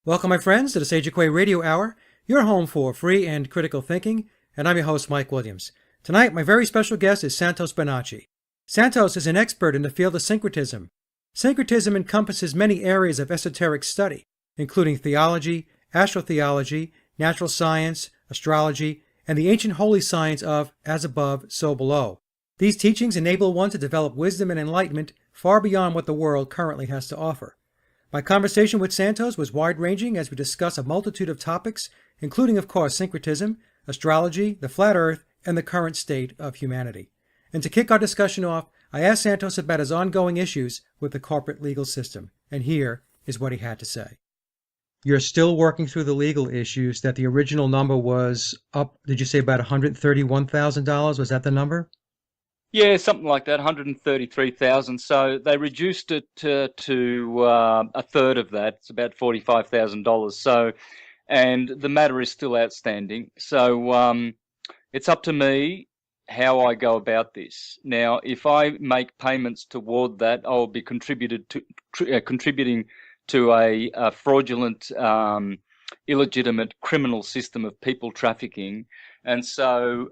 Welcome, my friends, to the Sage of Quay Radio Hour, your home for free and critical thinking, and I'm your host, Mike Williams. Tonight, my very special guest is Santos Bonacci. Santos is an expert in the field of syncretism. Syncretism encompasses many areas of esoteric study, including theology, astrotheology, natural science, astrology, and the ancient holy science of as above, so below. These teachings enable one to develop wisdom and enlightenment far beyond what the world currently has to offer. My conversation with Santos was wide-ranging as we discuss a multitude of topics, including, of course, syncretism, astrology, the flat earth, and the current state of humanity. And to kick our discussion off, I asked Santos about his ongoing issues with the corporate legal system, and here is what he had to say. You're still working through the legal issues. That the original number was up, did you say about $131,000? Was that the number? Yeah, something like that, 133,000. So they reduced it to a third of that. It's about $45,000. So, and the matter is still outstanding. So it's up to me how I go about this. Now, if I make payments toward that, I'll be contributing to a fraudulent, illegitimate criminal system of people trafficking, and so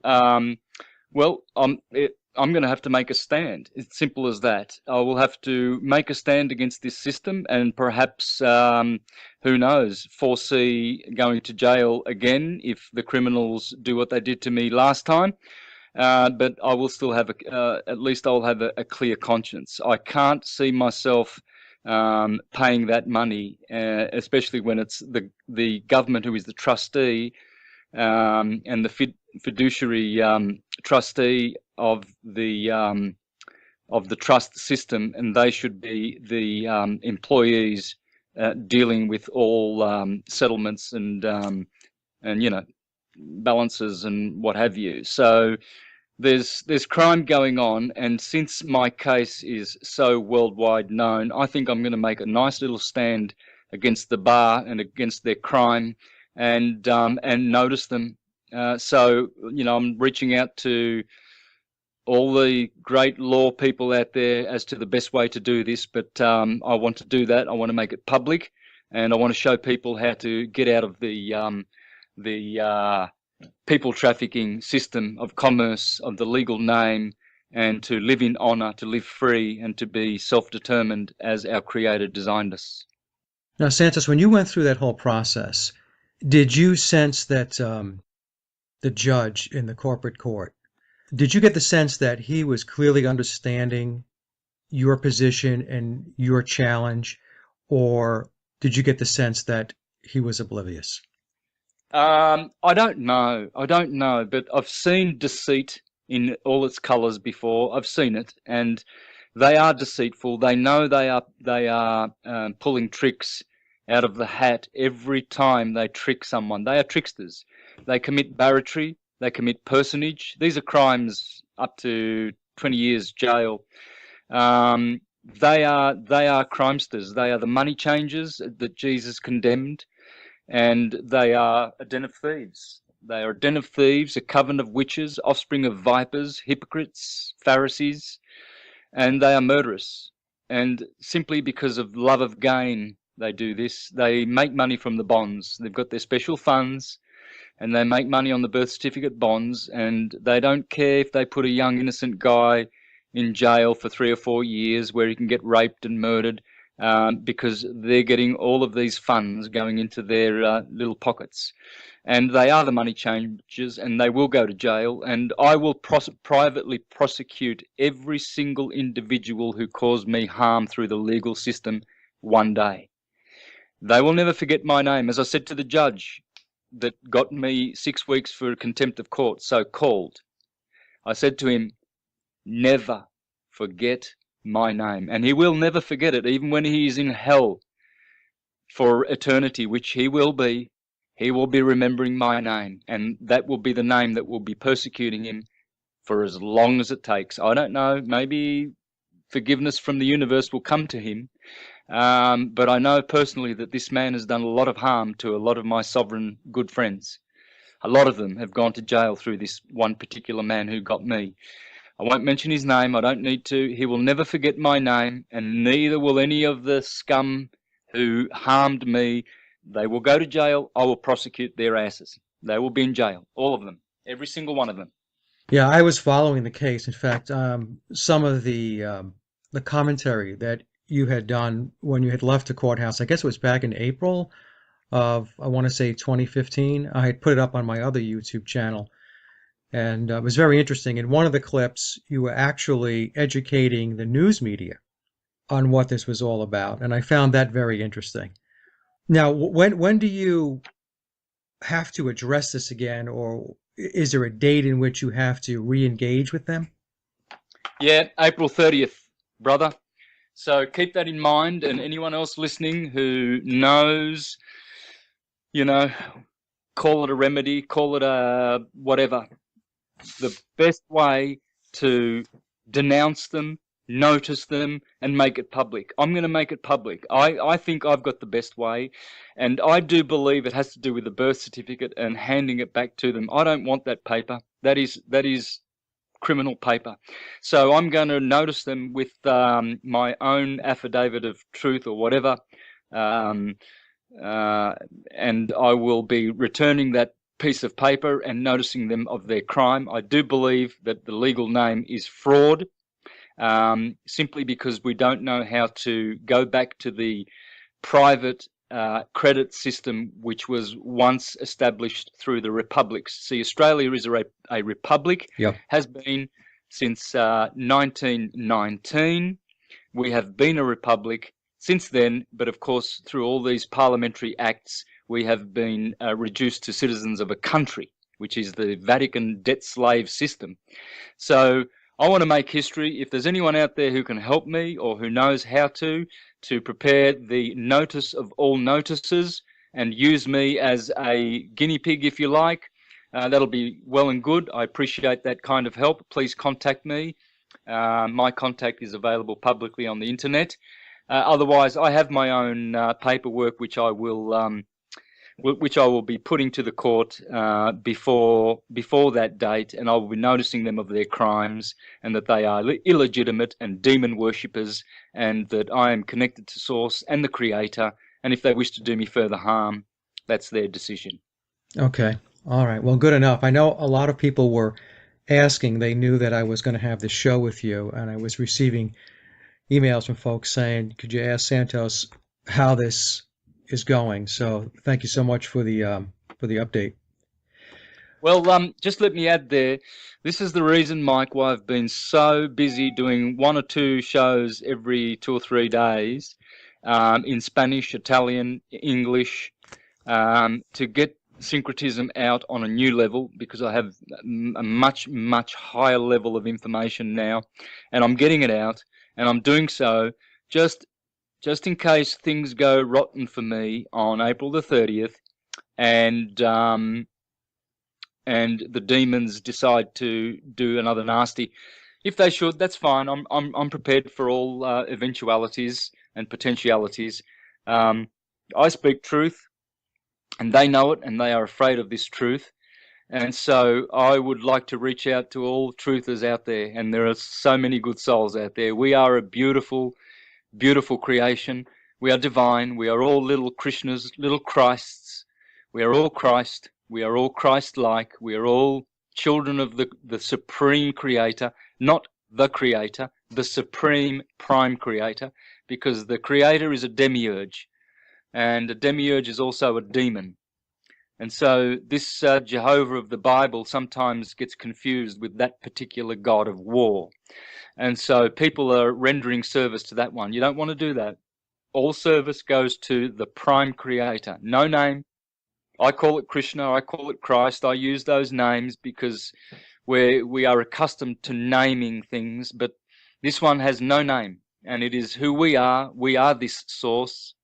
I'm going to have to make a stand. It's simple as that. I will have to make a stand against this system and perhaps, who knows, foresee going to jail again if the criminals do what they did to me last time. But I will still have, at least I'll have a clear conscience. I can't see myself paying that money, especially when it's the government who is the trustee and the fiduciary trustee of the trust system, and they should be the employees dealing with all settlements and balances and what have you. So there's crime going on, and since my case is so worldwide known, I think I'm going to make a nice little stand against the bar and against their crime, and notice them. So I'm reaching out to all the great law people out there as to the best way to do this, but I want to do that. I want to make it public, and I want to show people how to get out of the people trafficking system of commerce, of the legal name, and to live in honor, to live free, and to be self-determined as our Creator designed us. Now, Santos, when you went through that whole process, did you sense that the judge in the corporate court, did you get the sense that he was clearly understanding your position and your challenge, or did you get the sense that he was oblivious? I don't know. But I've seen deceit in all its colors before. I've seen it, and they are deceitful. They know they are pulling tricks out of the hat every time they trick someone. They are tricksters. They commit barratry. They commit personage. These are crimes up to 20 years jail. They are crimesters. They are the money changers that Jesus condemned. And they are a den of thieves. They are a den of thieves, a coven of witches, offspring of vipers, hypocrites, Pharisees, and they are murderous. And simply because of love of gain, they do this. They make money from the bonds. They've got their special funds, and they make money on the birth certificate bonds, and they don't care if they put a young innocent guy in jail for 3 or 4 years where he can get raped and murdered. Because they're getting all of these funds going into their little pockets. And they are the money changers, and they will go to jail, and I will privately prosecute every single individual who caused me harm through the legal system one day. They will never forget my name. As I said to the judge that got me 6 weeks for contempt of court, so called, I said to him, never forget my name. And he will never forget it, even when he is in hell for eternity, which he will be remembering my name, and that will be the name that will be persecuting him for as long as it takes. I don't know, maybe forgiveness from the universe will come to him, but I know personally that this man has done a lot of harm to a lot of my sovereign good friends. A lot of them have gone to jail through this one particular man who got me. I won't mention his name. I don't need to. He will never forget my name, and neither will any of the scum who harmed me They will go to jail. I will prosecute their asses. They will be in jail, all of them, every single one of them. Yeah, I was following the case. In fact, some of the commentary that you had done when you had left the courthouse, I guess it was back in April of, I want to say 2015. I had put it up on my other YouTube channel, and it was very interesting. In one of the clips, you were actually educating the news media on what this was all about, and I found that very interesting. Now, when do you have to address this again, or is there a date in which you have to re-engage with them? Yeah, April 30th, brother. So keep that in mind, and anyone else listening who knows, you know, call it a remedy, call it a whatever. The best way to denounce them, notice them, and make it public. I'm going to make it public. I think I've got the best way, and I do believe it has to do with the birth certificate and handing it back to them. I don't want that paper. That is criminal paper. So I'm going to notice them with my own affidavit of truth or whatever, um, and I will be returning that piece of paper and noticing them of their crime. I do believe that the legal name is fraud, simply because we don't know how to go back to the private credit system which was once established through the republics. See, Australia is a republic, Yep. has been since 1919. We have been a republic since then, but of course, through all these parliamentary acts, we have been reduced to citizens of a country, which is the Vatican debt slave system. So I want to make history. If there's anyone out there who can help me or who knows how to prepare the notice of all notices and use me as a guinea pig, if you like, that'll be well and good. I appreciate that kind of help. Please contact me. My contact is available publicly on the internet. Otherwise, I have my own paperwork which I will be putting to the court before that date, and I will be noticing them of their crimes and that they are illegitimate and demon worshippers, and that I am connected to Source and the Creator, and if they wish to do me further harm, that's their decision. Okay. All right. Well, good enough. I know a lot of people were asking. They knew that I was going to have this show with you, and I was receiving emails from folks saying, "Could you ask Santos how this is going?" So thank you so much for the update. Well, just let me add there, this is the reason, Mike, why I've been so busy doing 1 or 2 shows every 2 or 3 days in Spanish, Italian, English, to get Syncretism out on a new level, because I have a much, much higher level of information now, and I'm getting it out, and I'm doing so just in case things go rotten for me on April the 30th, and the demons decide to do another nasty. If they should, that's fine. I'm prepared for all eventualities and potentialities. I speak truth, and they know it, and they are afraid of this truth. And so I would like to reach out to all truthers out there, and there are so many good souls out there. We are a beautiful, beautiful creation. We are divine. We are all little Krishnas, little Christs. We are all Christ. We are all Christ-like. We are all children of the supreme creator, not the creator, the supreme prime creator, because the creator is a demiurge, and a demiurge is also a demon. And so this Jehovah of the Bible sometimes gets confused with that particular God of war. And so people are rendering service to that one. You don't want to do that. All service goes to the prime creator. No name. I call it Krishna, I call it Christ. I use those names because we are accustomed to naming things, but this one has no name, and it is who we are. We are this source,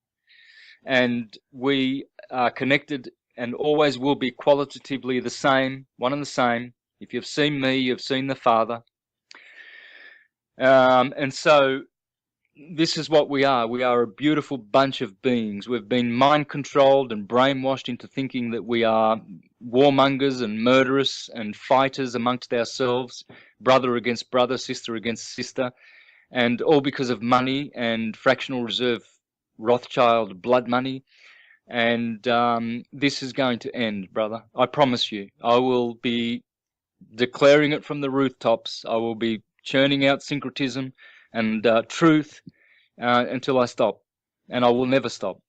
and we are connected and always will be qualitatively the same, one and the same. If you've seen me, you've seen the Father. And so this is what we are. We are a beautiful bunch of beings. We've been mind controlled and brainwashed into thinking that we are warmongers and murderers and fighters amongst ourselves, brother against brother, sister against sister, and all because of money and fractional reserve Rothschild blood money. And this is going to end, brother. I promise you. I will be declaring it from the rooftops. I will be churning out syncretism and truth until I stop. And I will never stop.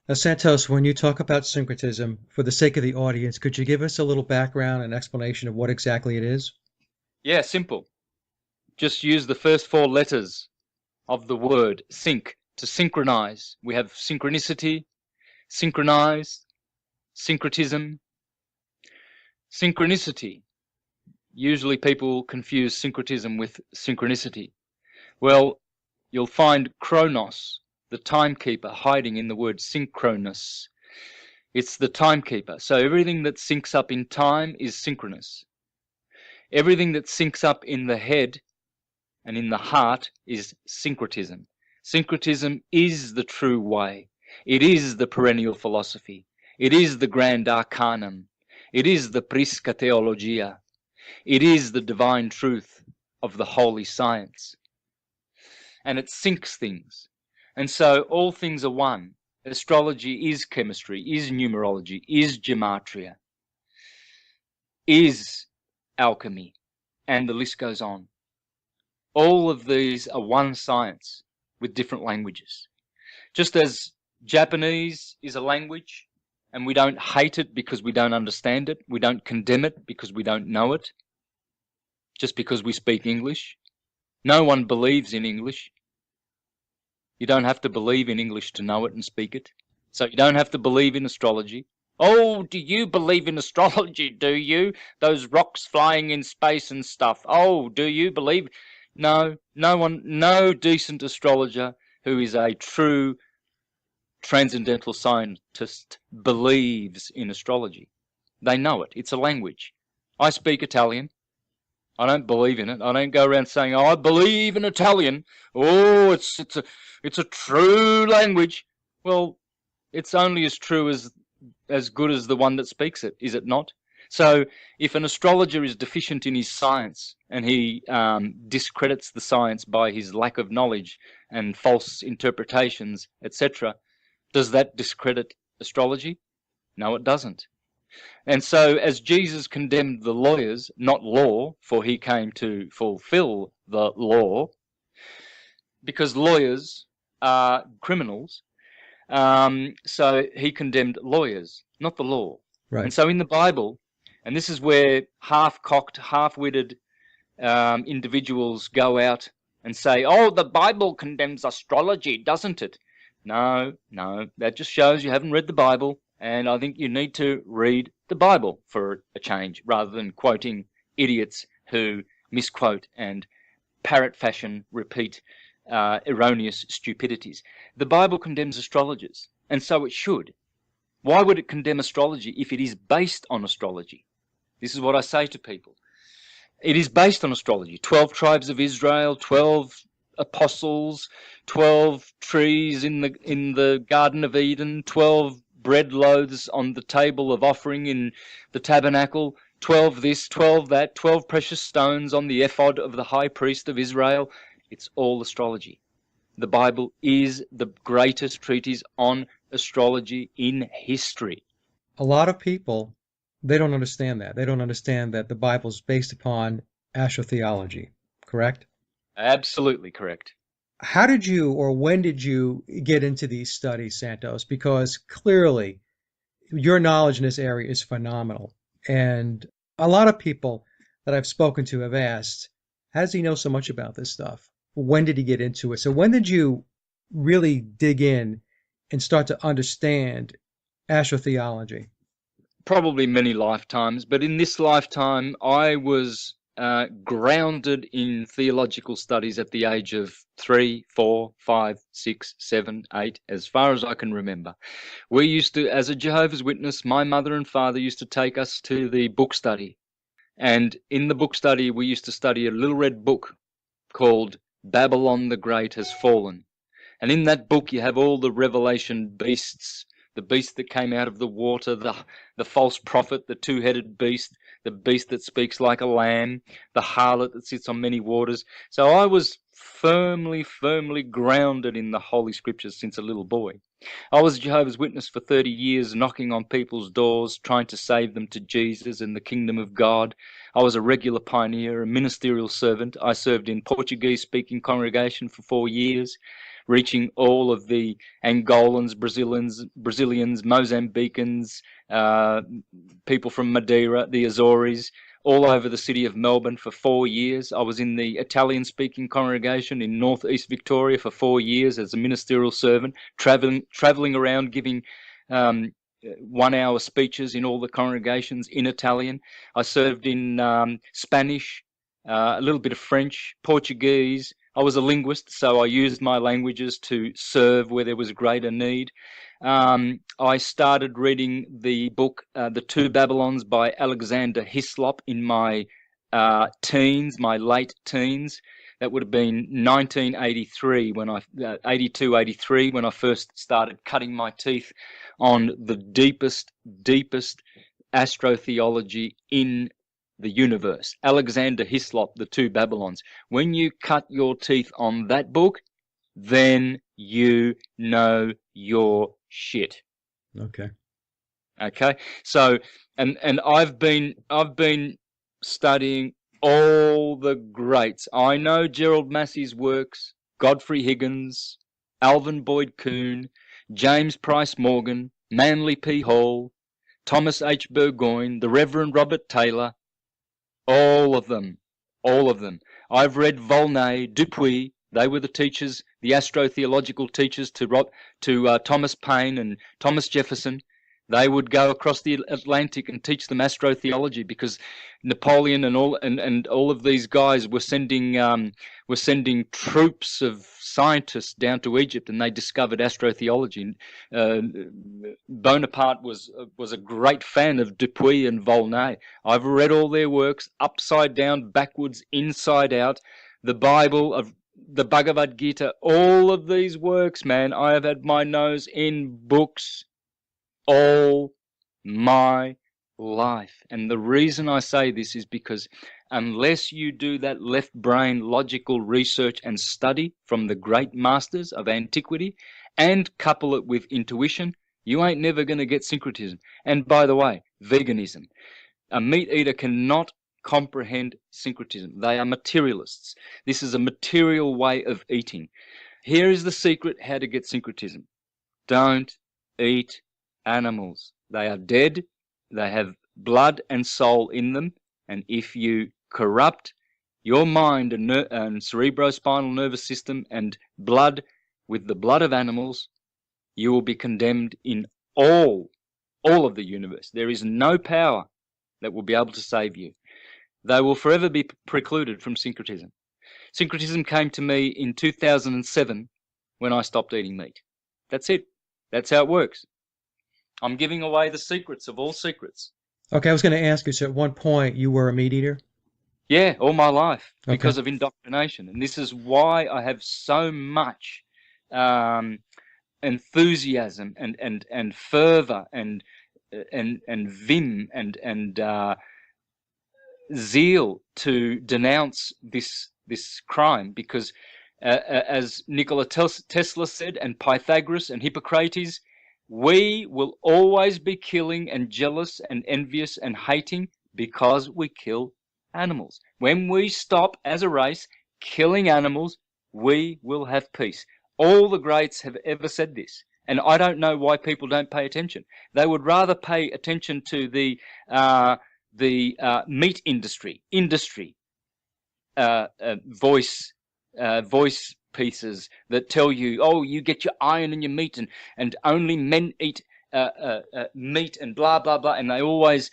Now, Santos, when you talk about syncretism, for the sake of the audience, could you give us a little background and explanation of what exactly it is? Yeah, simple. Just use the first four letters of the word sync to synchronize. We have synchronicity, synchronize, syncretism. Synchronicity. Usually people confuse syncretism with synchronicity. Well, you'll find chronos, the timekeeper, hiding in the word synchronous. It's the timekeeper. So everything that syncs up in time is synchronous. Everything that syncs up in the head and in the heart is syncretism. Syncretism is the true way. It is the perennial philosophy. It is the grand arcanum. It is the prisca theologia. It is the divine truth of the holy science. And it syncs things. And so all things are one. Astrology is chemistry, is numerology, is gematria, is alchemy, and the list goes on. All of these are one science with different languages. Just as Japanese is a language, and we don't hate it because we don't understand it, we don't condemn it because we don't know it, just because we speak English. No one believes in English. You don't have to believe in English to know it and speak it. So you don't have to believe in astrology. Oh, do you believe in astrology, do you? Those rocks flying in space and stuff. Oh, do you believe? No, no decent astrologer who is a true transcendental scientist believes in astrology. They know it. It's a language. I speak Italian. I don't believe in it. I don't go around saying, "Oh, I believe in Italian. Oh, it's a true language." Well, it's only as true as good as the one that speaks it, is it not? So if an astrologer is deficient in his science and he discredits the science by his lack of knowledge and false interpretations, etc., does that discredit astrology? No, it doesn't. And so as Jesus condemned the lawyers, not law, for he came to fulfill the law, because lawyers are criminals, so he condemned lawyers, not the law. Right. And so in the Bible, and this is where half-cocked, half-witted individuals go out and say, "Oh, the Bible condemns astrology, doesn't it?" No, that just shows you haven't read the Bible, and I think you need to read the Bible for a change, rather than quoting idiots who misquote and parrot fashion repeat erroneous stupidities. The Bible condemns astrologers, and so it should. Why would it condemn astrology if it is based on astrology? This is what I say to people. It is based on astrology. 12 tribes of Israel, 12 apostles, 12 trees in the Garden of Eden, 12 bread loaves on the table of offering in the tabernacle, 12 this, 12 that, 12 precious stones on the ephod of the high priest of Israel. It's all astrology. The Bible is the greatest treatise on astrology in history. A lot of people, they don't understand that. They don't understand that the Bible is based upon astrotheology, correct? Absolutely correct. How did you, or when did you get into these studies, Santos? Because clearly your knowledge in this area is phenomenal. And a lot of people that I've spoken to have asked, how does he know so much about this stuff? When did he get into it? So when did you really dig in and start to understand astrotheology? Probably many lifetimes, but in this lifetime I was grounded in theological studies at the age of 3, 4, 5, 6, 7, 8, as far as I can remember. We used to, as a Jehovah's Witness, my mother and father used to take us to the book study. And in the book study, we used to study a little red book called Babylon the Great Has Fallen. And in that book, you have all the revelation beasts, the beast that came out of the water, the false prophet, the two-headed beast, the beast that speaks like a lamb, the harlot that sits on many waters. So I was firmly grounded in the Holy Scriptures since a little boy. I was a Jehovah's Witness for 30 years, knocking on people's doors, trying to save them to Jesus and the kingdom of God. I was a regular pioneer, a ministerial servant. I served in Portuguese-speaking congregation for 4 years, reaching all of the Angolans, Brazilians, Mozambicans, people from Madeira, the Azores, all over the city of Melbourne for 4 years. I was in the Italian-speaking congregation in northeast Victoria for 4 years as a ministerial servant, traveling around giving 1-hour speeches in all the congregations in Italian. I served in Spanish, a little bit of French, Portuguese. I was a linguist, so I used my languages to serve where there was greater need. I started reading the book The Two Babylons by Alexander Hislop in my teens, my late teens. That would have been 1983 when 83 when I first started cutting my teeth on the deepest astrotheology in the universe. Alexander Hislop, The Two Babylons. When you cut your teeth on that book, then you know your shit. Okay. Okay. So, and I've been studying all the greats. I know Gerald Massey's works, Godfrey Higgins, Alvin Boyd Kuhn, James Price Morgan, Manly P. Hall, Thomas H. Burgoyne, the Reverend Robert Taylor, all of them. I've read Volney, Dupuy. They were the teachers, the astrotheological teachers to Thomas Paine and Thomas Jefferson. They would go across the Atlantic and teach them astrotheology because Napoleon and all of these guys were sending troops of scientists down to Egypt, and they discovered astrotheology. Bonaparte was a great fan of Dupuy and Volney. I've read all their works, upside down, backwards, inside out. The Bible, of the Bhagavad Gita, all of these works, man. I have had my nose in books all my life. And the reason I say this is because unless you do that left brain logical research and study from the great masters of antiquity and couple it with intuition, you ain't never going to get syncretism. And by the way, veganism. A meat eater cannot comprehend syncretism. They are materialists. This is a material way of eating. Here is the secret how to get syncretism. Don't eat animals. They are dead. They have blood and soul in them. And if you corrupt your mind and cerebrospinal nervous system and blood with the blood of animals, you will be condemned in all of the universe. There is no power that will be able to save you. They will forever be precluded from syncretism. Syncretism came to me in 2007 when I stopped eating meat. That's it. That's how it works. I'm giving away the secrets of all secrets. Okay, I was going to ask you, so at one point you were a meat eater? Yeah, all my life because Okay. of indoctrination. And this is why I have so much enthusiasm and fervor and vim and zeal to denounce this crime, because as Nikola Tesla said, and Pythagoras and Hippocrates, we will always be killing and jealous and envious and hating because we kill animals. When we stop as a race killing animals, we will have peace. All the greats have ever said this, and I don't know why people don't pay attention. They would rather pay attention to the meat industry voice pieces that tell you, oh, you get your iron in your meat, and only men eat meat and blah blah blah, and they always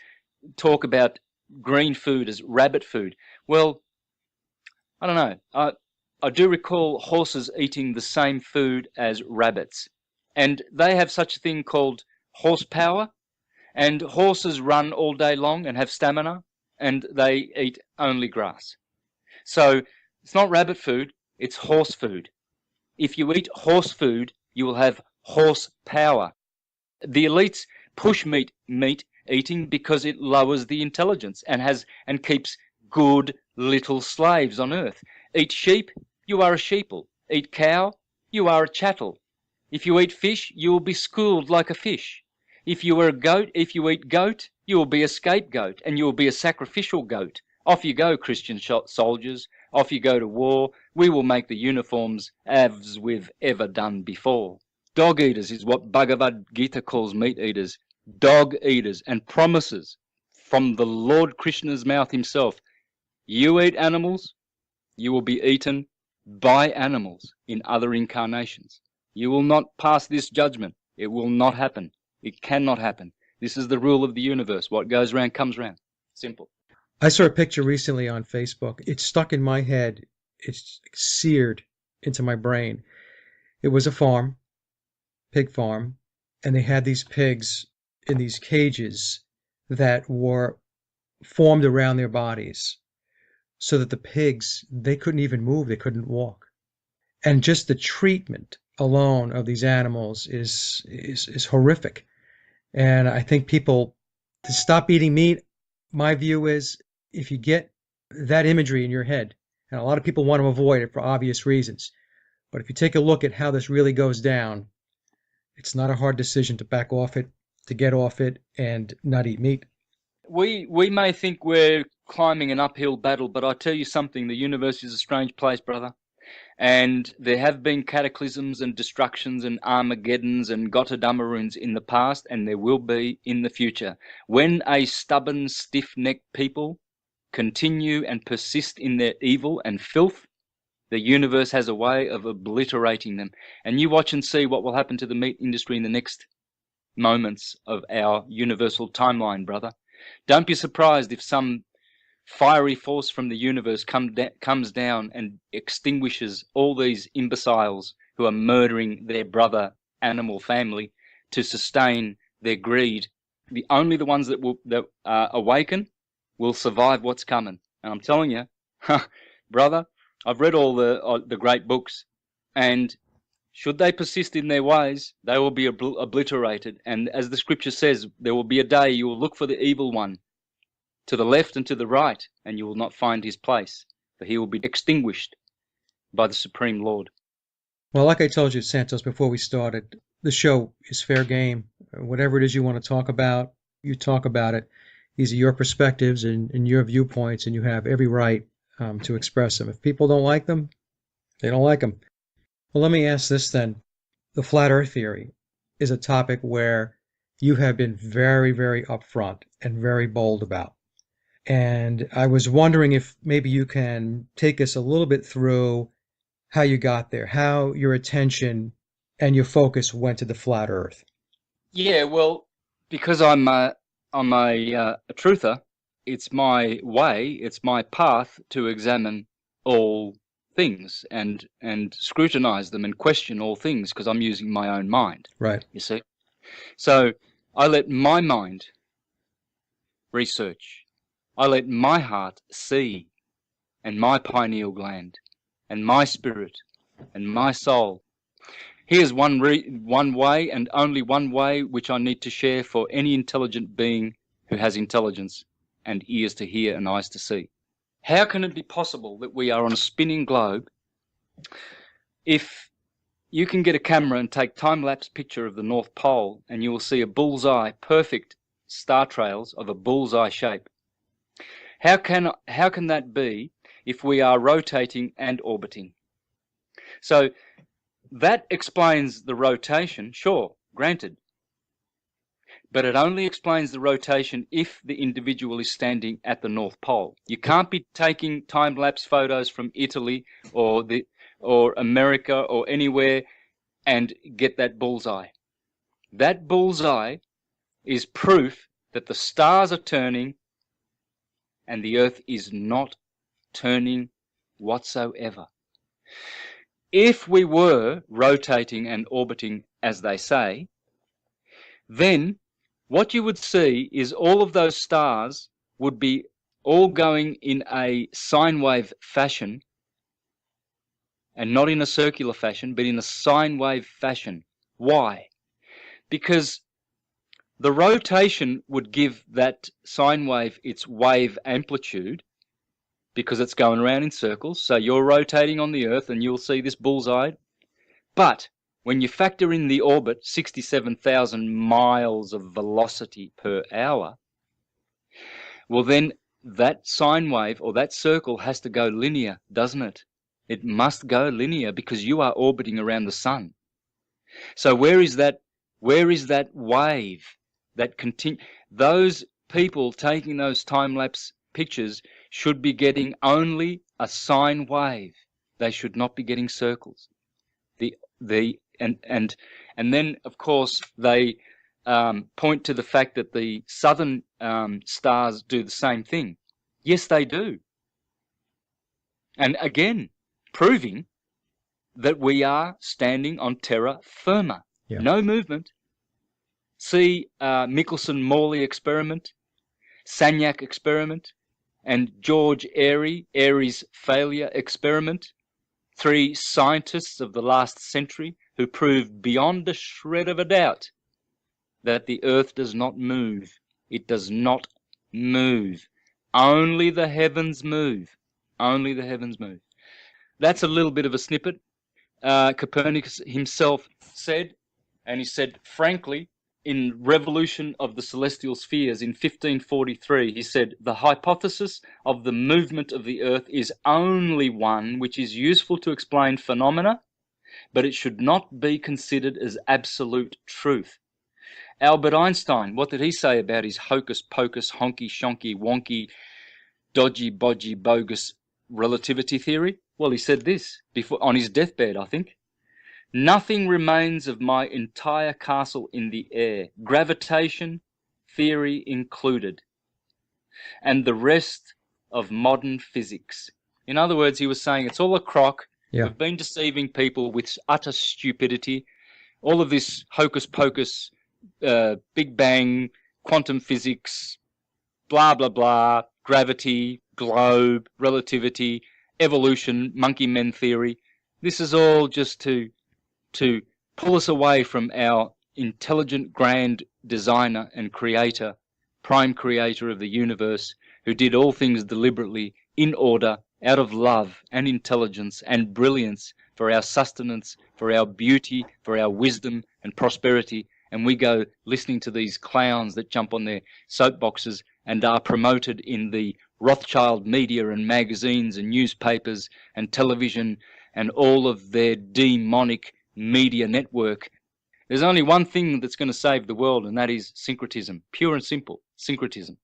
talk about green food as rabbit food. Well, I don't know. I do recall horses eating the same food as rabbits, and they have such a thing called horsepower, and horses run all day long and have stamina, and they eat only grass. So it's not rabbit food, it's horse food. If you eat horse food, you will have horsepower. The elites push meat eating because it lowers the intelligence and keeps good little slaves on earth. Eat sheep, you are a sheeple. Eat cow, you are a chattel. If you eat fish, you will be schooled like a fish. If you are a goat, if you eat goat, you will be a scapegoat, and you will be a sacrificial goat. Off you go, Christian soldiers. Off you go to war. We will make the uniforms as we've ever done before. Dog eaters is what Bhagavad Gita calls meat eaters. Dog eaters, and promises from the Lord Krishna's mouth himself. You eat animals, you will be eaten by animals in other incarnations. You will not pass this judgment. It will not happen. It cannot happen. This is the rule of the universe. What goes round comes round. Simple. I saw a picture recently on Facebook. It's stuck in my head. It's seared into my brain. It was a farm, pig farm, and they had these pigs in these cages that were formed around their bodies so that the pigs, they couldn't even move, they couldn't walk. And just the treatment alone of these animals is horrific. And I think people, to stop eating meat, my view is, if you get that imagery in your head, and a lot of people want to avoid it for obvious reasons, but if you take a look at how this really goes down, it's not a hard decision to back off it, to get off it, and not eat meat. We may think we're climbing an uphill battle, but I tell you something, the universe is a strange place, brother. And there have been cataclysms and destructions and Armageddons and Gotadamaruns in the past, and there will be in the future. When a stubborn, stiff-necked people continue and persist in their evil and filth, the universe has a way of obliterating them. And you watch and see what will happen to the meat industry in the next moments of our universal timeline, brother. Don't be surprised if some fiery force from the universe comes down and extinguishes all these imbeciles who are murdering their brother animal family to sustain their greed. Only the ones that awaken will survive what's coming. And I'm telling you, brother, I've read all the great books, and should they persist in their ways, they will be obliterated. And as the scripture says, there will be a day you will look for the evil one to the left and to the right, and you will not find his place, for he will be extinguished by the Supreme Lord. Well, like I told you, Santos, before we started, the show is fair game. Whatever it is you want to talk about, you talk about it. These are your perspectives and your viewpoints, and you have every right to express them. If people don't like them, they don't like them. Well, let me ask this then. The flat earth theory is a topic where you have been very, very upfront and very bold about. And I was wondering if maybe you can take us a little bit through how you got there, how your attention and your focus went to the flat earth. Yeah, well, because I'm a truther, it's my way, it's my path to examine all things and scrutinize them and question all things, because I'm using my own mind. Right. You see? So I let my mind research. I let my heart see, and my pineal gland, and my spirit, and my soul. Here's one way, and only one way, which I need to share for any intelligent being who has intelligence and ears to hear and eyes to see. How can it be possible that we are on a spinning globe if you can get a camera and take time-lapse picture of the North Pole, and you will see a bullseye, perfect star trails of a bullseye shape? How can that be if we are rotating and orbiting? So that explains the rotation, sure, granted. But it only explains the rotation if the individual is standing at the North Pole. You can't be taking time-lapse photos from Italy or America or anywhere and get that bullseye. That bullseye is proof that the stars are turning and the Earth is not turning whatsoever. If we were rotating and orbiting, as they say, then what you would see is all of those stars would be all going in a sine wave fashion, and not in a circular fashion, but in a sine wave fashion. Why? Because the rotation would give that sine wave its wave amplitude, because it's going around in circles. So you're rotating on the Earth and you'll see this bullseye. But when you factor in the orbit, 67,000 miles of velocity per hour, well then that sine wave or that circle has to go linear, doesn't it? It must go linear because you are orbiting around the sun. So where is that wave that those people taking those time-lapse pictures should be getting only a sine wave. They should not be getting circles. And then of course they point to the fact that the southern stars do the same thing. Yes, they do. And again, proving that we are standing on terra firma. Yeah. No movement. See Michelson-Morley experiment, Sagnac experiment, and George Airy's failure experiment. 3 scientists of the last century who proved beyond a shred of a doubt that the Earth does not move. It does not move. Only the heavens move. Only the heavens move. That's a little bit of a snippet. Copernicus himself said, and he said frankly, in Revolution of the Celestial Spheres in 1543, he said, the hypothesis of the movement of the Earth is only one which is useful to explain phenomena, but it should not be considered as absolute truth. Albert Einstein, what did he say about his hocus-pocus, honky-shonky, wonky, dodgy-bodgy, bogus relativity theory? Well, he said this on his deathbed, I think. Nothing remains of my entire castle in the air, gravitation theory included, and the rest of modern physics. In other words, he was saying it's all a crock. Yeah. We've been deceiving people with utter stupidity. All of this hocus-pocus, Big Bang, quantum physics, blah, blah, blah, gravity, globe, relativity, evolution, monkey men theory. This is all just to pull us away from our intelligent grand designer and creator, prime creator of the universe, who did all things deliberately, in order, out of love and intelligence and brilliance for our sustenance, for our beauty, for our wisdom and prosperity. And we go listening to these clowns that jump on their soapboxes and are promoted in the Rothschild media and magazines and newspapers and television and all of their demonic media network. There's only one thing that's going to save the world, and that is syncretism. Pure and simple, syncretism.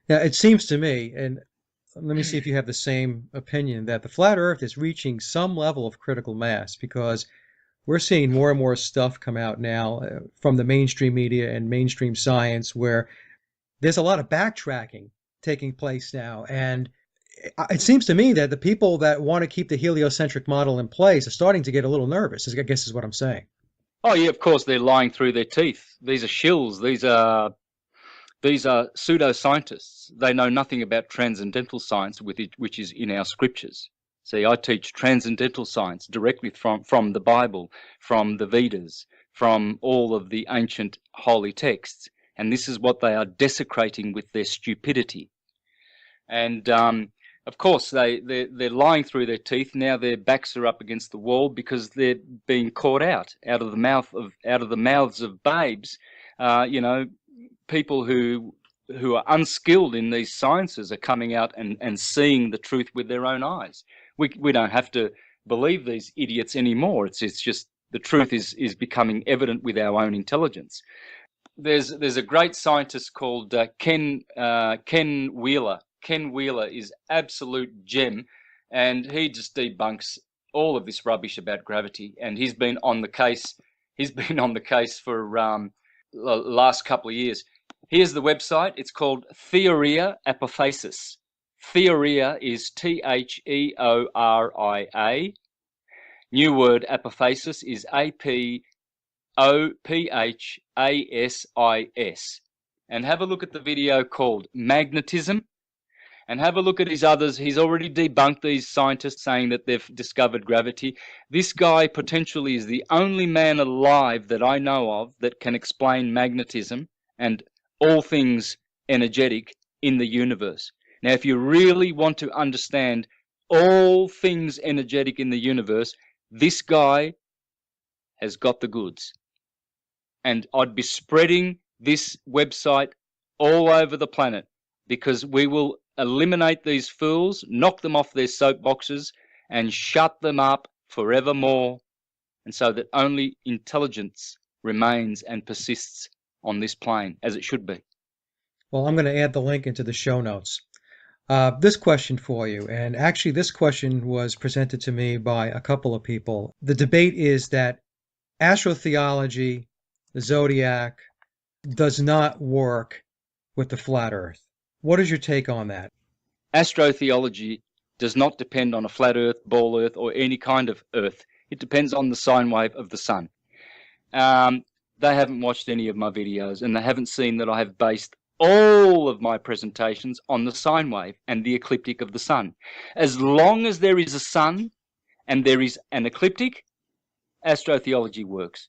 Now, it seems to me, and let me see if you have the same opinion, that the flat Earth is reaching some level of critical mass, because we're seeing more and more stuff come out now from the mainstream media and mainstream science where there's a lot of backtracking taking place now. And it seems to me that the people that want to keep the heliocentric model in place are starting to get a little nervous, I guess is what I'm saying. Oh, yeah, of course, they're lying through their teeth. These are shills. These are pseudoscientists. They know nothing about transcendental science, which is in our scriptures. See, I teach transcendental science directly from the Bible, from the Vedas, from all of the ancient holy texts. And this is what they are desecrating with their stupidity. And of course, they're lying through their teeth. Now their backs are up against the wall because they're being caught out of the mouths of babes. People who are unskilled in these sciences are coming out and seeing the truth with their own eyes. We don't have to believe these idiots anymore. It's just the truth is becoming evident with our own intelligence. There's a great scientist called Ken Wheeler. Ken Wheeler is absolute gem, and he just debunks all of this rubbish about gravity. And he's been on the case. He's been on the case for the last couple of years. Here's the website. It's called Theoria Apophasis. Theoria is Theoria. New word apophasis is Apophasis. And have a look at the video called Magnetism. And have a look at his others. He's already debunked these scientists saying that they've discovered gravity. This guy potentially is the only man alive that I know of that can explain magnetism and all things energetic in the universe. Now, if you really want to understand all things energetic in the universe, this guy has got the goods. And I'd be spreading this website all over the planet, because we will eliminate these fools, knock them off their soapboxes, and shut them up forevermore, and so that only intelligence remains and persists on this plane, as it should be. Well, I'm going to add the link into the show notes. This question for you, and actually this question was presented to me by a couple of people. The debate is that astrotheology, the zodiac, does not work with the flat Earth. What is your take on that? Astrotheology does not depend on a flat Earth, ball Earth, or any kind of Earth. It depends on the sine wave of the sun. They haven't watched any of my videos, and they haven't seen that I have based all of my presentations on the sine wave and the ecliptic of the sun. As long as there is a sun and there is an ecliptic, astrotheology works,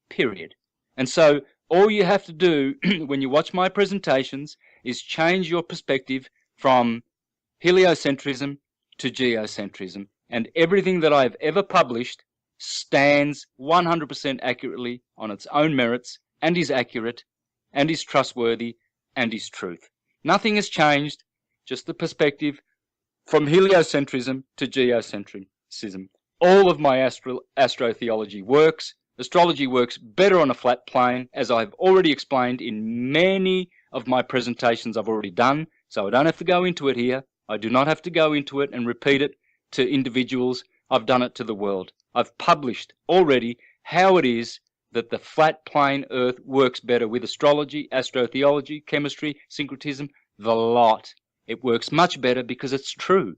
period. And so all you have to do when you watch my presentations is change your perspective from heliocentrism to geocentrism, and everything that I've ever published stands 100% accurately on its own merits, and is accurate, and is trustworthy, and is truth. Nothing has changed, just the perspective from heliocentrism to geocentrism. All of my astrotheology works. Astrology works better on a flat plane, as I've already explained in many of my presentations I've already done, so I don't have to go into it here. I do not have to go into it and repeat it to individuals. I've done it to the world. I've published already how it is that the flat plane Earth works better with astrology, astrotheology, chemistry, syncretism, the lot. It works much better because it's true.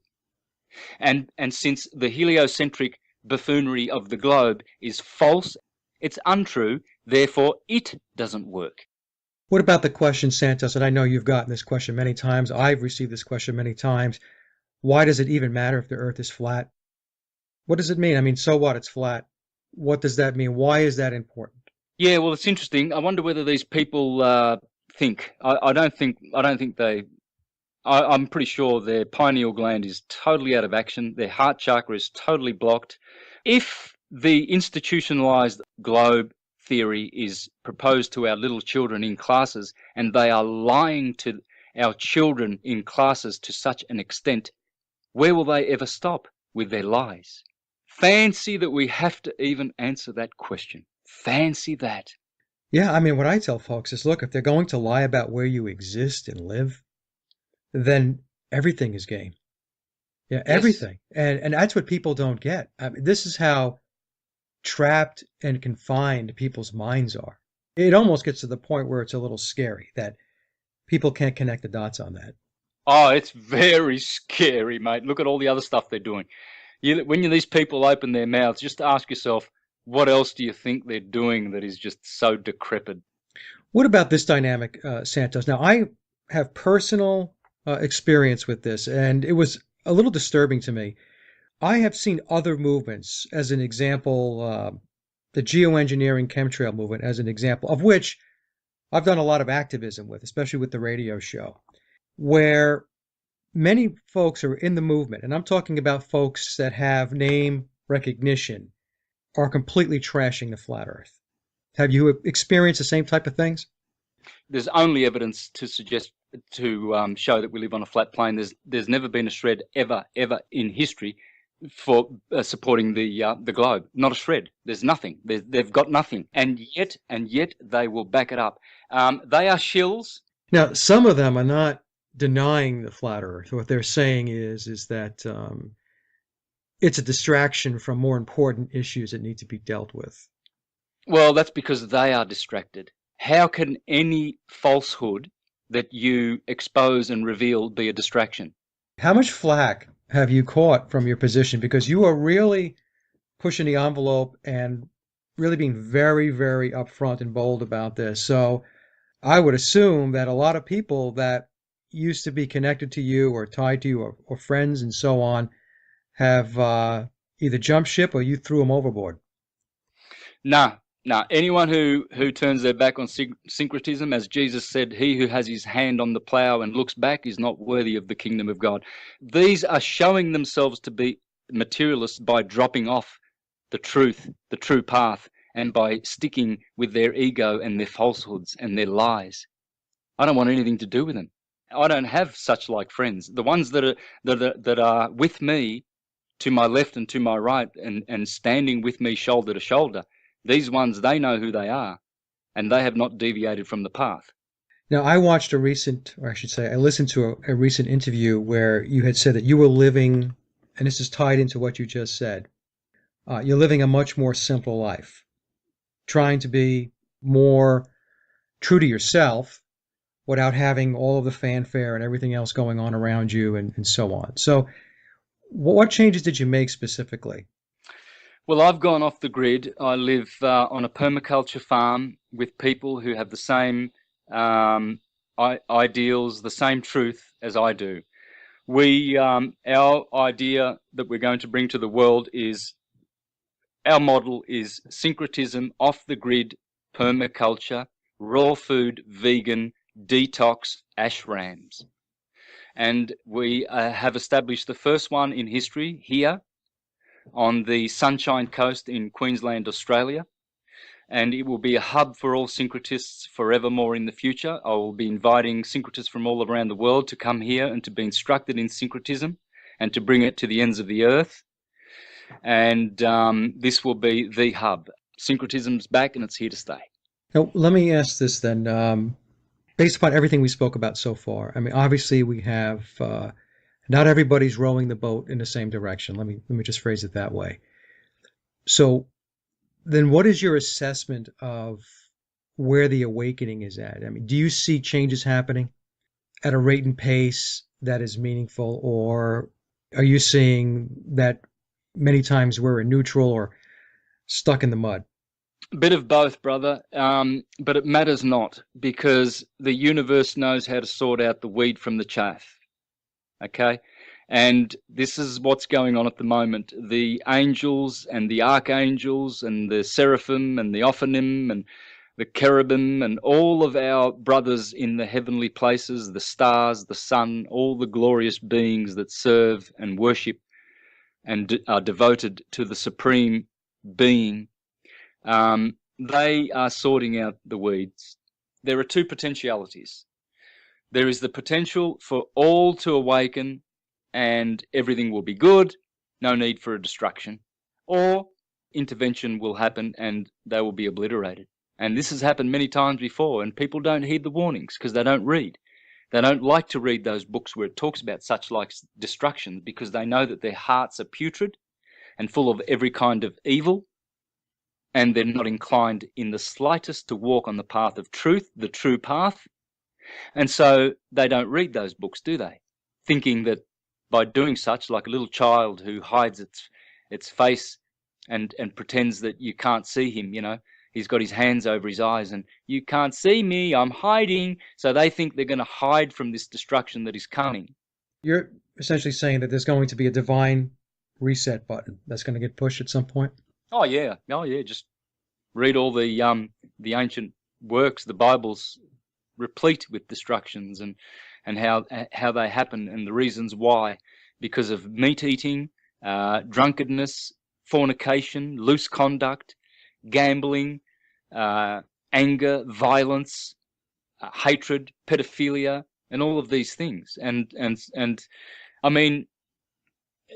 And since the heliocentric buffoonery of the globe is false, it's untrue, therefore it doesn't work. What about the question, Santos, and I know you've gotten this question many times, I've received this question many times, why does it even matter if the Earth is flat? What does it mean? I mean, so what? It's flat. What does that mean? Why is that important? Yeah, well, it's interesting. I wonder whether these people think. I don't think they. I'm pretty sure their pineal gland is totally out of action. Their heart chakra is totally blocked. If the institutionalized globe theory is proposed to our little children in classes, and they are lying to our children in classes to such an extent, where will they ever stop with their lies? Fancy that we have to even answer that question. Fancy that. Yeah, I mean, what I tell folks is, look, if they're going to lie about where you exist and live, then everything is game. Yeah, Yes. everything. And that's what people don't get. I mean, this is how trapped and confined people's minds are. It almost gets to the point where it's a little scary that people can't connect the dots on that. Oh, it's very scary, mate. Look at all the other stuff they're doing. When these people open their mouths, just ask yourself, what else do you think they're doing that is just so decrepit? What about this dynamic, Santos? Now, I have personal experience with this, and it was a little disturbing to me. I have seen other movements, as an example, the geoengineering chemtrail movement, as an example, of which I've done a lot of activism with, especially with the radio show, where many folks are in the movement, and I'm talking about folks that have name recognition, are completely trashing the flat Earth. Have you experienced the same type of things? There's only evidence to suggest to show that we live on a flat plane. There's never been a shred ever in history for supporting the globe. Not a shred. There's nothing. They've got nothing, and yet they will back it up. They are shills. Now, some of them are not denying the flat Earth. What they're saying is that it's a distraction from more important issues that need to be dealt with. Well, that's because they are distracted. How can any falsehood that you expose and reveal be a distraction? How much flack have you caught from your position? Because you are really pushing the envelope and really being very, very upfront and bold about this. So I would assume that a lot of people that used to be connected to you or tied to you or friends and so on have either jumped ship or you threw them overboard. No, Now, anyone who turns their back on syncretism, as Jesus said, he who has his hand on the plow and looks back is not worthy of the kingdom of God. These are showing themselves to be materialists by dropping off the truth, the true path, and by sticking with their ego and their falsehoods and their lies. I don't want anything to do with them. I don't have such like friends. The ones that are with me, to my left and to my right, and standing with me shoulder to shoulder, these ones, they know who they are, and they have not deviated from the path. Now, I watched a recent, or I should say, I listened to a recent interview where you had said that you were living, and this is tied into what you just said, you're living a much more simple life, trying to be more true to yourself without having all of the fanfare and everything else going on around you and so on. So what changes did you make specifically? Well, I've gone off the grid. I live on a permaculture farm with people who have the same ideals, the same truth as I do. Our idea that we're going to bring to the world is, our model is syncretism, off the grid, permaculture, raw food, vegan, detox, ashrams. And we have established the first one in history here on the Sunshine Coast in Queensland, Australia, and it will be a hub for all syncretists forevermore in the future. I will be inviting syncretists from all around the world to come here and to be instructed in syncretism and to bring it to the ends of the earth. And this will be the hub. Syncretism's back and it's here to stay. Now, let me ask this then. Based upon everything we spoke about so far, I mean, obviously we have not everybody's rowing the boat in the same direction. Let me just phrase it that way. So then what is your assessment of where the awakening is at? I mean, do you see changes happening at a rate and pace that is meaningful, or are you seeing that many times we're in neutral or stuck in the mud? A bit of both, brother, but it matters not, because the universe knows how to sort out the wheat from the chaff, okay? And this is what's going on at the moment. The angels and the archangels and the seraphim and the ophanim and the cherubim and all of our brothers in the heavenly places, the stars, the sun, all the glorious beings that serve and worship and are devoted to the supreme being, they are sorting out the weeds. There are two potentialities. There is the potential for all to awaken and everything will be good, no need for a destruction, or intervention will happen and they will be obliterated. And this has happened many times before, and people don't heed the warnings because they don't read. They don't like to read those books where it talks about such like destruction, because they know that their hearts are putrid and full of every kind of evil, and they're not inclined in the slightest to walk on the path of truth, the true path. And so they don't read those books, do they? Thinking that by doing such, like a little child who hides its face and pretends that you can't see him, you know, he's got his hands over his eyes and you can't see me, I'm hiding. So they think they're going to hide from this destruction that is coming. You're essentially saying that there's going to be a divine reset button that's going to get pushed at some point? Oh yeah, just read all the ancient works. The Bible's replete with destructions and how they happen and the reasons why, because of meat eating, drunkenness, fornication, loose conduct, gambling, anger, violence, hatred, pedophilia, and all of these things. And I mean,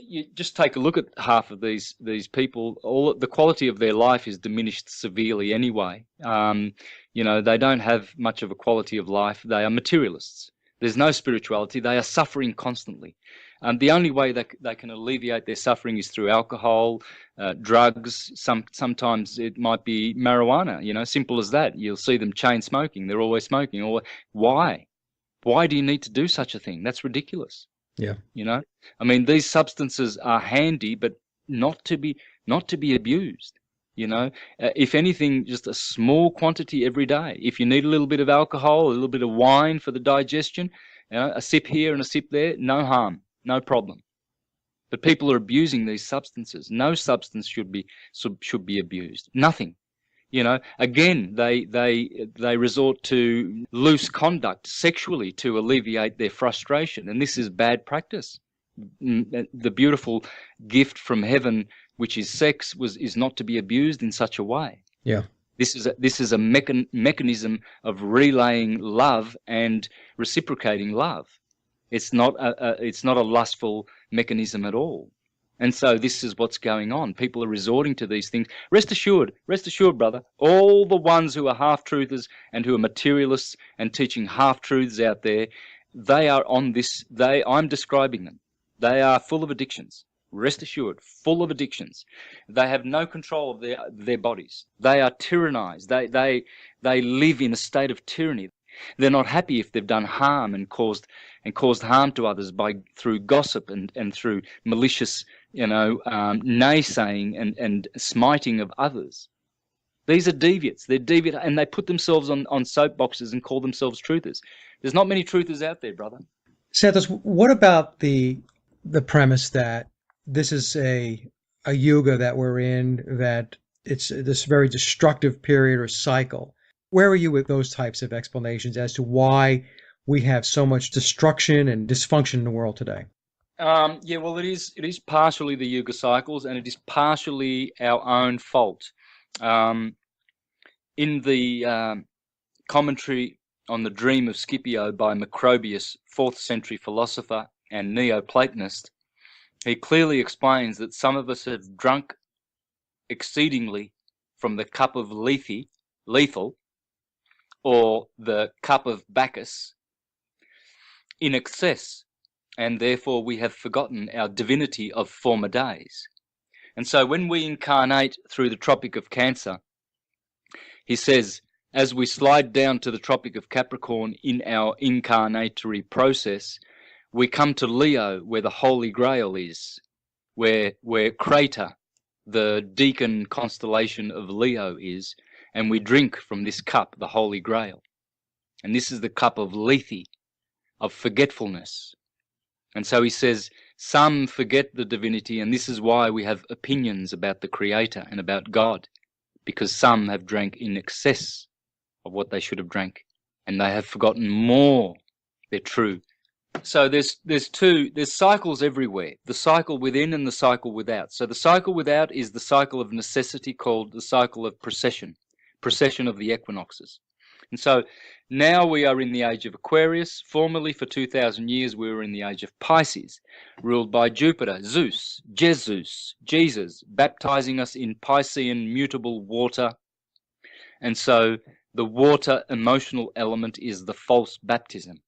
you just take a look at half of these people. All the quality of their life is diminished severely anyway. You know, they don't have much of a quality of life. They are materialists. There's no spirituality. They are suffering constantly. The only way that they can alleviate their suffering is through alcohol, drugs. Sometimes it might be marijuana. You know, simple as that. You'll see them chain smoking. They're always smoking. Or why? Why do you need to do such a thing? That's ridiculous. Yeah. You know, I mean, these substances are handy, but not to be abused. You know, if anything, just a small quantity every day. If you need a little bit of alcohol, a little bit of wine for the digestion, you know, a sip here and a sip there, no harm, no problem. But people are abusing these substances. No substance should be abused. Nothing. Again, they resort to loose conduct sexually to alleviate their frustration, and this is bad practice. The beautiful gift from heaven, which is sex, is not to be abused in such a way. Yeah. This is a mechanism of relaying love and reciprocating love. It's not a lustful mechanism at all. And so this is what's going on. People are resorting to these things. Rest assured, brother, all the ones who are half-truthers and who are materialists and teaching half-truths out there, they are on this. I'm describing them. They are full of addictions. Rest assured, full of addictions. They have no control of their bodies. They are tyrannized. They live in a state of tyranny. They're not happy if they've done harm and caused harm to others through gossip and through malicious, naysaying and smiting of others. These are deviates. They're deviant, and they put themselves on soapboxes and call themselves truthers. There's not many truthers out there, brother. Santos, what about the premise that this is a yuga that we're in, that it's this very destructive period or cycle? Where are you with those types of explanations as to why we have so much destruction and dysfunction in the world today? Yeah, well, it is partially the yuga cycles, and it is partially our own fault. In the commentary on the Dream of Scipio by Macrobius, 4th century philosopher and Neoplatonist, he clearly explains that some of us have drunk exceedingly from the cup of lethal, or the cup of Bacchus, in excess, and therefore we have forgotten our divinity of former days. And so when we incarnate through the Tropic of Cancer, he says, as we slide down to the Tropic of Capricorn in our incarnatory process, we come to Leo, where the Holy Grail is, where Crater, the deacon constellation of Leo, is, and we drink from this cup, the Holy Grail. And this is the cup of lethe, of forgetfulness. And so he says, some forget the divinity, and this is why we have opinions about the Creator and about God, because some have drank in excess of what they should have drank, and they have forgotten more. They're true. So there's cycles everywhere, the cycle within and the cycle without. So the cycle without is the cycle of necessity, called the cycle of precession of the equinoxes. And so now we are in the age of Aquarius. Formerly, for 2,000 years, we were in the age of Pisces, ruled by Jupiter, Zeus, Jesus, baptizing us in Piscean mutable water. And so the water emotional element is the false baptism,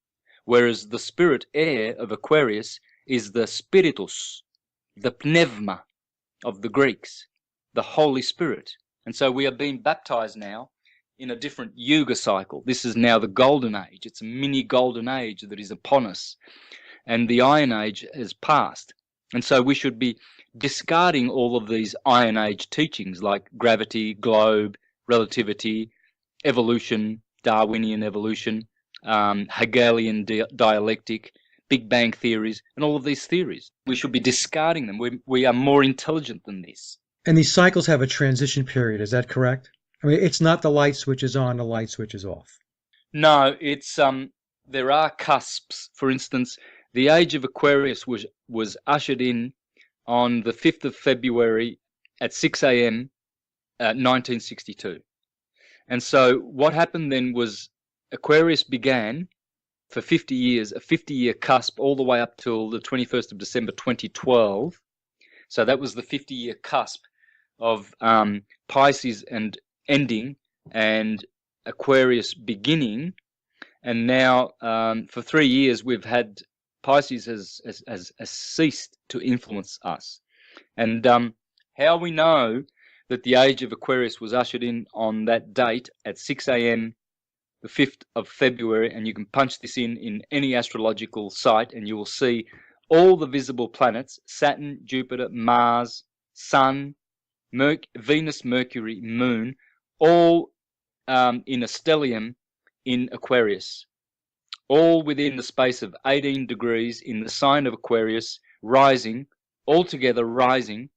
whereas the spirit air of Aquarius is the spiritus, the pneuma of the Greeks, the Holy Spirit. And so we are being baptized now in a different yuga cycle. This is now the golden age. It's a mini golden age that is upon us, and the iron age has passed. And so we should be discarding all of these iron age teachings like gravity, globe, relativity, evolution, Darwinian evolution, Hegelian dialectic, Big Bang theories, and all of these theories. We should be discarding them. We are more intelligent than this. And these cycles have a transition period, is that correct? I mean, it's not the light switch is on, the light switch is off. No, it's there are cusps. For instance, the age of Aquarius was ushered in on the 5th of February at 6 a.m. 1962. And so what happened then was Aquarius began for 50 years, a 50-year cusp, all the way up till the 21st of December 2012. So that was the 50-year cusp of Pisces and ending and Aquarius beginning. And now for 3 years we've had Pisces has ceased to influence us. And how we know that the age of Aquarius was ushered in on that date at 6 a.m. the 5th of February, and you can punch this in any astrological site and you will see all the visible planets, Saturn, Jupiter, Mars, Sun, Venus, Mercury, Moon, all in a stellium in Aquarius, all within the space of 18 degrees in the sign of Aquarius, altogether rising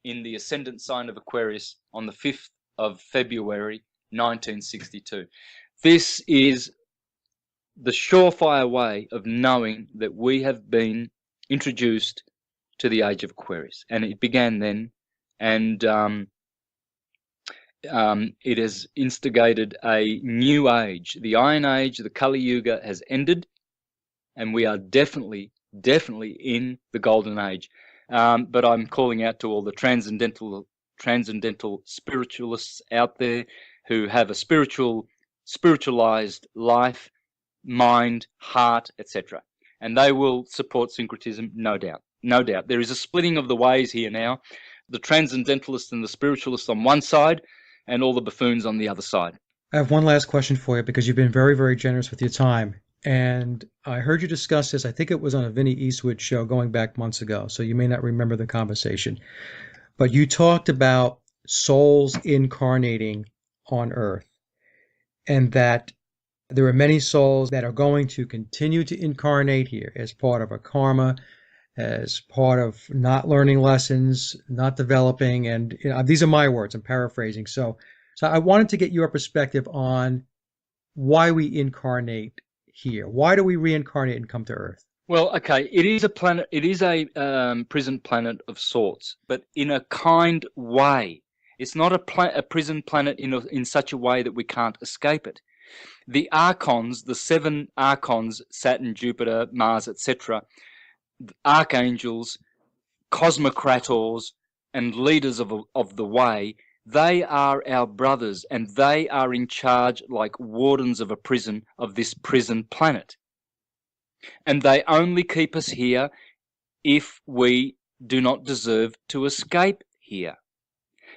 in the ascendant sign of Aquarius on the 5th of February 1962. This is the surefire way of knowing that we have been introduced to the age of Aquarius, and it began then, and it has instigated a new age. The Iron Age, the Kali Yuga, has ended, and we are definitely in the Golden Age. But I'm calling out to all the transcendental spiritualists out there who have a spiritualized life, mind, heart, etc. And they will support syncretism, no doubt. No doubt. There is a splitting of the ways here now. The transcendentalists and the spiritualists on one side, and all the buffoons on the other side. I have one last question for you because you've been very, very generous with your time. And I heard you discuss this, I think it was on a Vinnie Eastwood show going back months ago, so you may not remember the conversation. But you talked about souls incarnating on Earth, and that there are many souls that are going to continue to incarnate here as part of a karma, as part of not learning lessons, not developing. And these are my words, I'm paraphrasing. So I wanted to get your perspective on why we incarnate here. Why do we reincarnate and come to Earth? Well, okay, it is a planet. It is a prison planet of sorts, but in a kind way. It's not a prison planet in such a way that we can't escape it. The archons, the 7 archons, Saturn, Jupiter, Mars, etc., archangels, cosmocrators, and leaders of the way, they are our brothers, and they are in charge like wardens of a prison, of this prison planet. And they only keep us here if we do not deserve to escape here.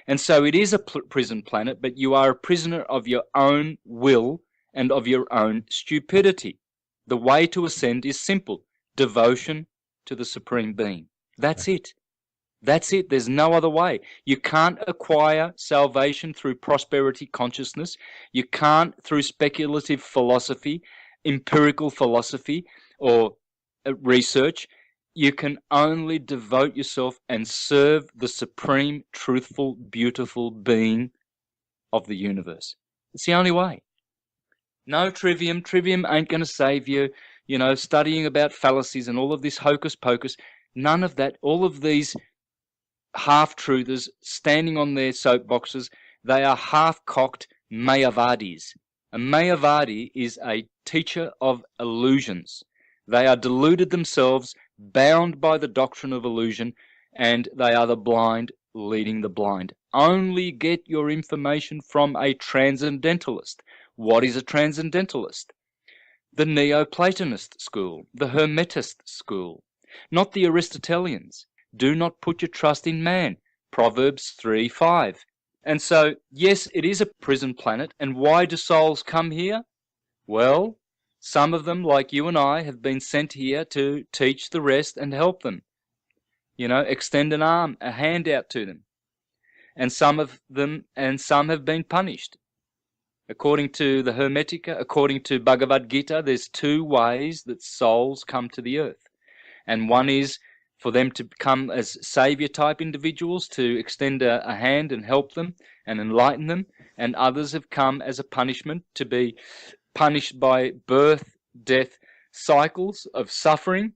And so it is a prison planet, but you are a prisoner of your own will and of your own stupidity. The way to ascend is simple: devotion to the Supreme Being. That's it. That's it. There's no other way. You can't acquire salvation through prosperity consciousness. You can't through speculative philosophy, empirical philosophy, or research. You can only devote yourself and serve the supreme, truthful, beautiful being of the universe. It's the only way. No trivium. Trivium ain't going to save you. Studying about fallacies and all of this hocus pocus. None of that. All of these half-truthers standing on their soapboxes, they are half-cocked Mayavadis. A Mayavadi is a teacher of illusions. They are deluded themselves, bound by the doctrine of illusion, and they are the blind leading the blind. Only get your information from a transcendentalist. What is a transcendentalist? The Neoplatonist school, the Hermetist school, not the Aristotelians. Do not put your trust in man. Proverbs 3:5. And so, yes, it is a prison planet. And why do souls come here? Well, some of them, like you and I, have been sent here to teach the rest and help them. Extend an arm, a hand out to them. And some have been punished. According to the Hermetica, according to Bhagavad Gita, there's 2 ways that souls come to the earth. And one is for them to come as savior-type individuals, to extend a hand and help them and enlighten them. And others have come as a punishment, to be punished by birth, death, cycles of suffering,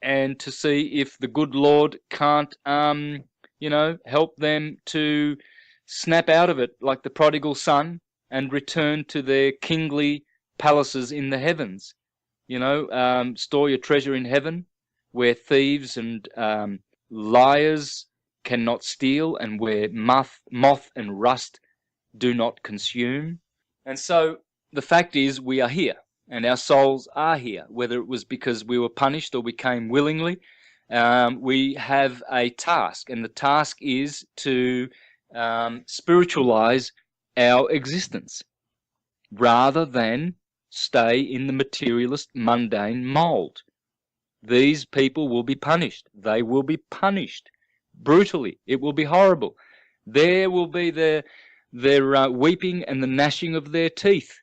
and to see if the good Lord can't, help them to snap out of it like the prodigal son and return to their kingly palaces in the heavens. Store your treasure in heaven, where thieves and liars cannot steal, and where moth and rust do not consume. And so the fact is, we are here, and our souls are here, whether it was because we were punished or we came willingly. We have a task, and the task is to spiritualize our existence rather than stay in the materialist, mundane mold. These people will be punished. They will be punished brutally. It will be horrible. There will be their weeping and the gnashing of their teeth.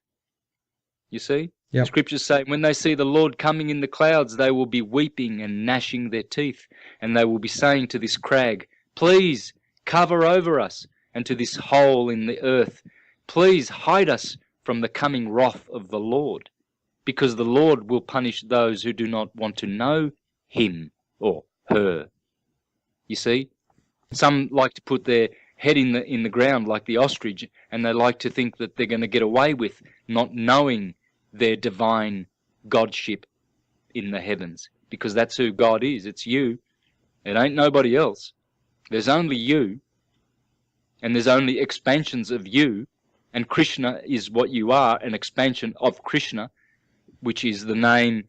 You see? Yep. The scriptures say when they see the Lord coming in the clouds, they will be weeping and gnashing their teeth. And they will be saying to this crag, please cover over us. and to this hole in the earth. Please hide us from the coming wrath of the Lord, because the Lord will punish those who do not want to know him or her. You see, some like to put their head in the ground like the ostrich, and they like to think that they're going to get away with not knowing their divine godship in the heavens, because that's who God is. It's you. It ain't nobody else. There's only you, and there's only expansions of you, and Krishna is what you are, an expansion of Krishna, which is the name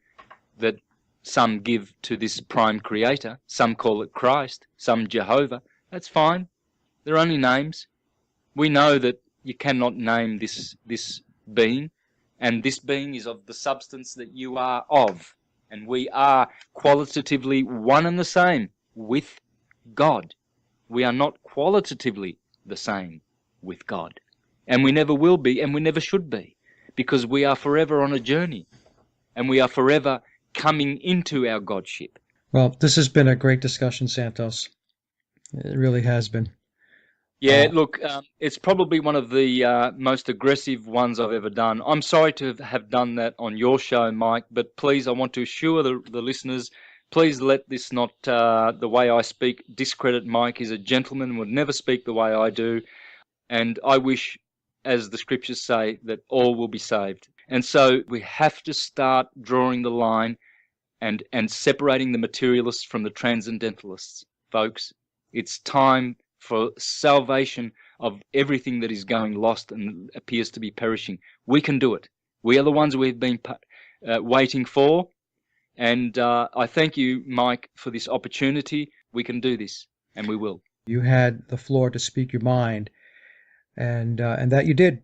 that some give to this prime creator. Some call it Christ, some Jehovah. That's fine. They're only names. We know that you cannot name this being, and this being is of the substance that you are of, and we are qualitatively one and the same with God. We are not qualitatively the same with God, and we never will be, and we never should be, because we are forever on a journey, and we are forever coming into our Godship. Well, this has been a great discussion, Santos. It really has been. Yeah, look, it's probably one of the most aggressive ones I've ever done. I'm sorry to have done that on your show, Mike, but please, I want to assure the listeners, please let this not, the way I speak, discredit Mike. He's a gentleman and would never speak the way I do. And I wish, as the scriptures say, that all will be saved. And so we have to start drawing the line and separating the materialists from the transcendentalists, folks. It's time for salvation of everything that is going lost and appears to be perishing. We can do it. We are the ones we've been waiting for. And I thank you, Mike, for this opportunity. We can do this, and we will. You had the floor to speak your mind, and that you did.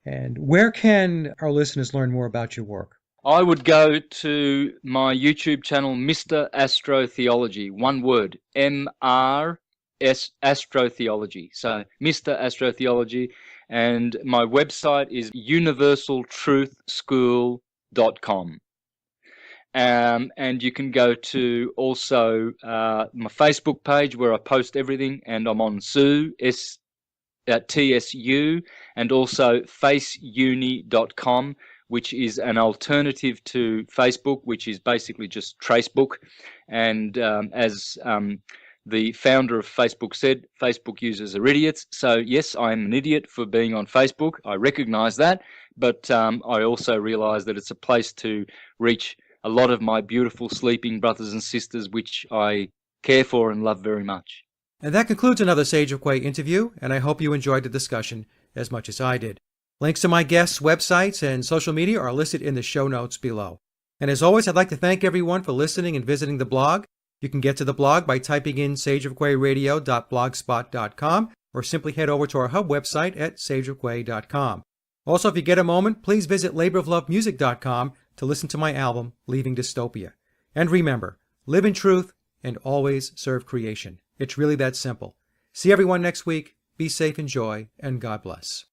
And where can our listeners learn more about your work? I would go to my YouTube channel, Mr. Astrotheology. One word, M-R Astrotheology. So Mr. Astrotheology, and my website is universaltruthschool.com. And you can go to also my Facebook page where I post everything, and I'm on TSU, and also faceuni.com, which is an alternative to Facebook, which is basically just Tracebook. And as the founder of Facebook said, Facebook users are idiots. So yes, I am an idiot for being on Facebook. I recognize that, but I also realize that it's a place to reach a lot of my beautiful sleeping brothers and sisters, which I care for and love very much. And that concludes another Sage of Quay interview, and I hope you enjoyed the discussion as much as I did. Links to my guests' websites and social media are listed in the show notes below. And as always, I'd like to thank everyone for listening and visiting the blog. You can get to the blog by typing in sageofquayradio.blogspot.com, or simply head over to our hub website at sageofquay.com. Also, if you get a moment, please visit laboroflovemusic.com to listen to my album, Leaving Dystopia. And remember, live in truth and always serve creation. It's really that simple. See everyone next week. Be safe, enjoy, and God bless.